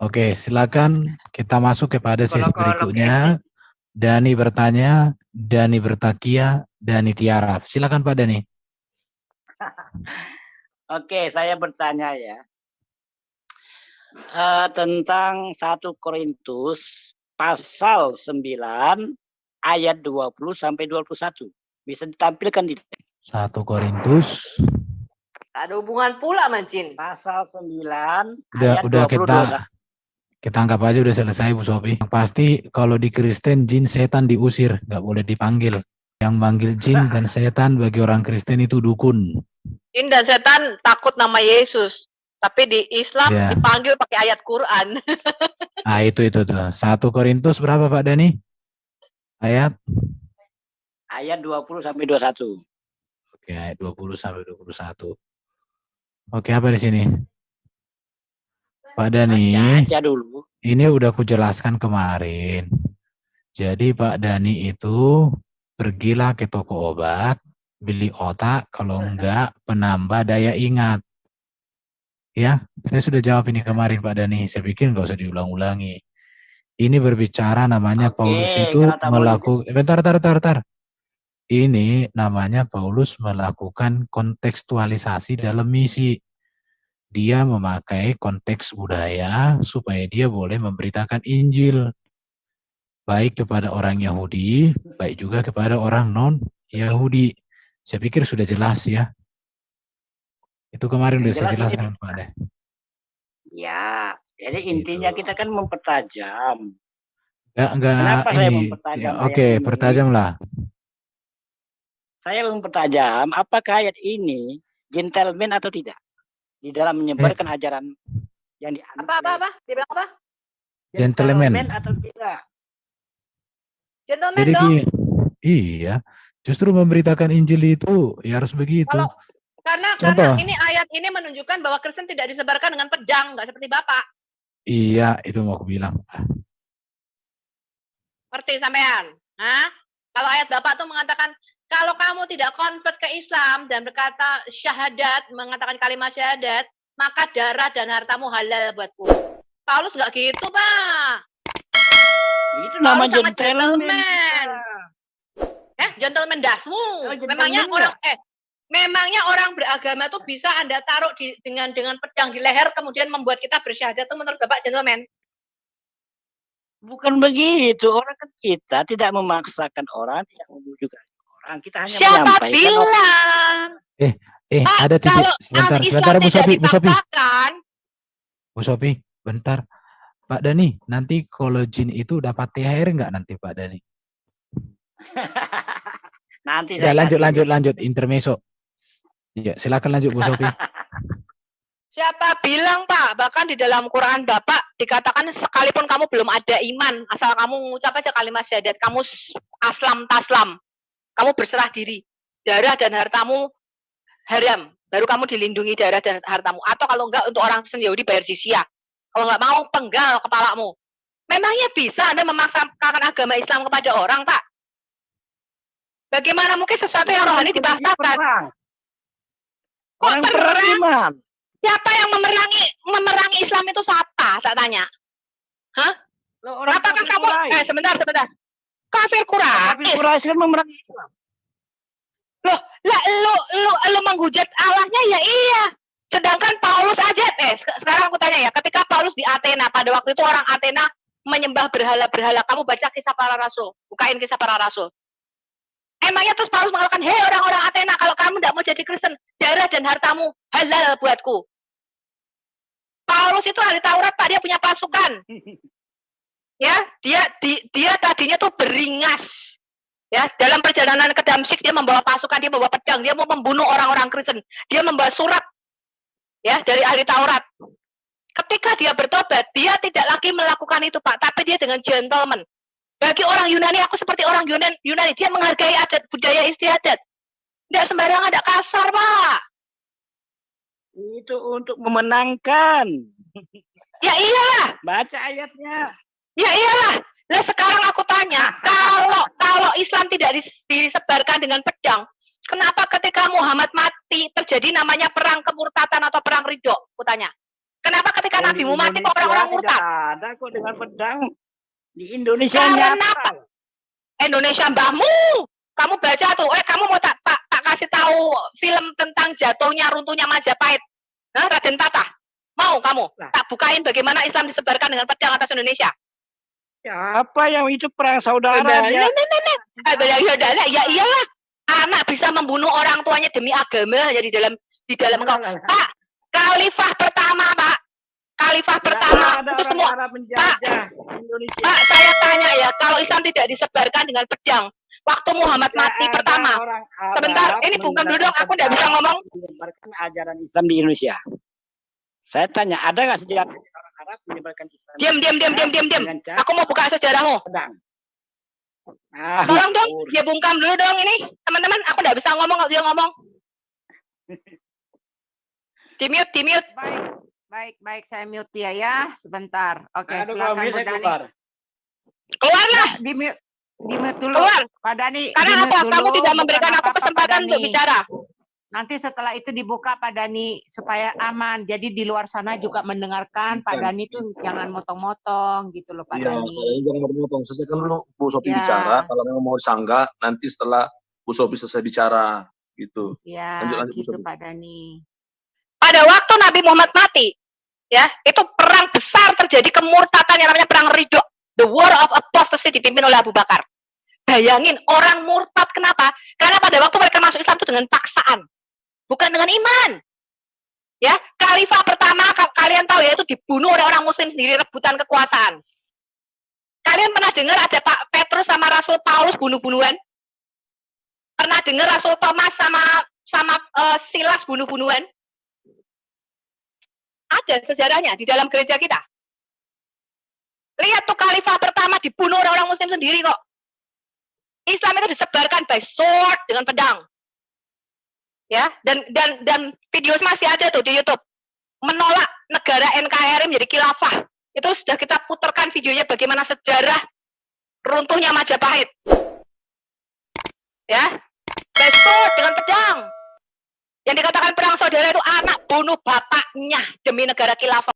Oke, silakan kita masuk kepada sesi Kolok-kolok berikutnya. Dani bertanya, Dani bertakia, Dani tiarap. Silakan Pak Dani. Oke, saya bertanya ya. Tentang 1 Korintus pasal 9 ayat 20 sampai 21. Bisa ditampilkan di 1 Korintus. Ada hubungan pula Mancin. pasal 9 Udah ayat 20 kita anggap aja udah selesai Bu Sofi. Pasti kalau di Kristen jin setan diusir, nggak boleh dipanggil. Yang manggil jin dan setan bagi orang Kristen itu dukun. Jin dan setan takut nama Yesus. Tapi di Islam dipanggil pakai ayat Quran. Ah itu tuh. 1 Korintus berapa Pak Dani? Ayat 20 sampai 21. Oke, ayat 20 sampai 21. Oke, apa di sini? Pak Dani, dulu. Ini udah aku jelaskan kemarin. Jadi Pak Dani itu pergilah ke toko obat, beli otak, kalau enggak penambah daya ingat. Ya, saya sudah jawab ini kemarin Pak Dani. Saya pikir nggak usah diulang-ulangi. Ini berbicara namanya Paulus itu melakukan. Bentar. Ini namanya Paulus melakukan kontekstualisasi dalam misi. Dia memakai konteks budaya supaya dia boleh memberitakan Injil. Baik kepada orang Yahudi, baik juga kepada orang non-Yahudi. Saya pikir sudah jelas ya. Itu kemarin sudah saya jelaskan Pak deh. Ya, jadi intinya kita kan mempertajam. Enggak. Kenapa saya mempertajam? Oke, pertajamlah. Saya mempertajam apakah ayat ini gentleman atau tidak di dalam menyebarkan ajaran yang dianut. Apa? Dibilang apa? Gentleman atau tidak? Gentleman jadi, dong. Iya, justru memberitakan Injil itu ya harus begitu. Karena ini ayat ini menunjukkan bahwa Kristen tidak disebarkan dengan pedang, nggak seperti Bapak. Iya, itu mau aku bilang. Ngerti sampean? Hah? Kalau ayat Bapak tuh mengatakan kalau kamu tidak convert ke Islam dan berkata syahadat, mengatakan kalimat syahadat, maka darah dan hartamu halal buatku. Paulus nggak gitu, Pak. Itu nama gentleman. Gentleman dasmu. Memangnya orang beragama tuh bisa Anda taruh dengan pedang di leher kemudian membuat kita bersyahadat itu menurut Bapak gentleman? Bukan begitu. Orang kan kita tidak memaksakan orang, tidak membujuk orang. Kita hanya menyampaikan. Siapa bilang? Ada titik. Sebentar Bu Sofi, bentar. Pak Dani, nanti kalau jin itu dapat THR nggak nanti Pak Dani? Nanti ya, lanjut intermezzo. Ya, silakan lanjut Bu Sofi. Siapa bilang Pak, bahkan di dalam Quran Bapak dikatakan sekalipun kamu belum ada iman, asal kamu mengucap aja kalimat syahadat, kamu aslam taslam, kamu berserah diri, darah dan hartamu haram, baru kamu dilindungi darah dan hartamu. Atau kalau enggak untuk orang Kristen Yahudi bayar jizyah. Kalau enggak mau penggal kepalamu. Memangnya bisa Anda memaksakan agama Islam kepada orang, Pak? Bagaimana mungkin sesuatu yang rohani dipaksakan? Kok perang? Siapa yang memerangi Islam itu siapa? Tak tanya. Hah? Apakah kamu sebentar. Kafir Quraisy. Kafir Quraisy kan memerangi Islam. Loh, lu menghujat Allahnya ya iya. Sedangkan Paulus aja, sekarang aku tanya ya, ketika Paulus di Athena, pada waktu itu orang Athena menyembah berhala-berhala, kamu baca kisah para rasul, bukain kisah para rasul. Emangnya terus Paulus mengatakan, hei orang-orang Athena, kalau kamu tidak mau jadi Kristen, darah dan hartamu halal buatku. Paulus itu ahli Taurat, Pak, dia punya pasukan. Ya, dia tadinya tuh beringas. Ya, dalam perjalanan ke Damsyik dia membawa pasukan, dia membawa pedang, dia mau membunuh orang-orang Kristen. Dia membawa surat ya dari ahli Taurat. Ketika dia bertobat, dia tidak lagi melakukan itu, Pak, tapi dia dengan gentleman. Bagi orang Yunani, aku seperti orang Yunani, dia menghargai adat budaya istiadat. Tidak sembarangan, tidak kasar, Pak. Itu untuk memenangkan. Ya iyalah. Baca ayatnya. Ya iyalah. Nah sekarang aku tanya, kalau Islam tidak disebarkan dengan pedang, kenapa ketika Muhammad mati terjadi namanya perang kemurtatan atau perang ridho? Aku tanya. Kenapa ketika nabimu mati kok orang-orang murtad? Tidak ada kok dengan pedang. Di Indonesia Karena nyata. Indonesia mbahmu. Kamu baca tuh, kamu mau tak kasih tahu film tentang jatuhnya runtuhnya Majapahit? Raden Patah. Mau kamu? Tak bukain bagaimana Islam disebarkan dengan pedang atas Indonesia. Ya, apa yang itu perang saudara? Ya iyalah. Anak bisa membunuh orang tuanya demi agama. Jadi di dalam Pak, Khalifah pertama, Pak. Khalifah pertama itu semua. Pak, saya tanya ya, kalau Islam tidak disebarkan dengan pedang, waktu Muhammad mati pertama. Sebentar, ini bukan dulu dong, aku tidak bisa ngomong. Menyebarkan ajaran Islam di Indonesia. Saya tanya, ada nggak sejarah orang Arab menyebarkan Islam? Diam. Aku mau buka sejarahmu. Tolong dong, dia bungkam dulu dong ini, teman-teman. Aku tidak bisa ngomong kalau dia ngomong. Di mute. Baik, saya mute dia ya, sebentar. Oke, silakan Bu Dani. Keluarlah. Di mute dulu. Keluar. Pak Dani, karena apa? Kamu tidak memberikan aku kesempatan untuk bicara. Nanti setelah itu dibuka Pak Dani supaya aman. Jadi di luar sana juga mendengarkan. Pak Dani tuh jangan motong-motong gitu loh Pak Dani. Jangan motong. Selesaikan dulu Bu Sophie bicara. Kalau memang mau disanggah, nanti setelah Bu Sophie selesai bicara gitu. Ya, lanjut, gitu Pak Dani. Pada waktu Nabi Muhammad mati, ya, itu perang besar terjadi, kemurtatan yang namanya perang Ridho, the war of apostasy dipimpin oleh Abu Bakar. Bayangin orang murtad, kenapa? Karena pada waktu mereka masuk Islam itu dengan paksaan, bukan dengan iman. Ya, Khalifah pertama kalian tahu ya, itu dibunuh oleh orang Muslim sendiri, rebutan kekuasaan. Kalian pernah dengar ada Pak Petrus sama Rasul Paulus bunuh-bunuhan? Pernah dengar Rasul Thomas sama Silas bunuh-bunuhan? Ada sejarahnya di dalam gereja kita. Lihat tuh Khalifah pertama dibunuh orang Muslim sendiri kok. Islam itu disebarkan by sword, dengan pedang. Ya, dan video masih ada tuh di YouTube. Menolak negara NKRI menjadi khilafah. Itu sudah kita putarkan videonya bagaimana sejarah runtuhnya Majapahit. Ya. By sword, dengan pedang. Yang dikatakan perang saudara itu anak bunuh bapaknya demi negara khilafah.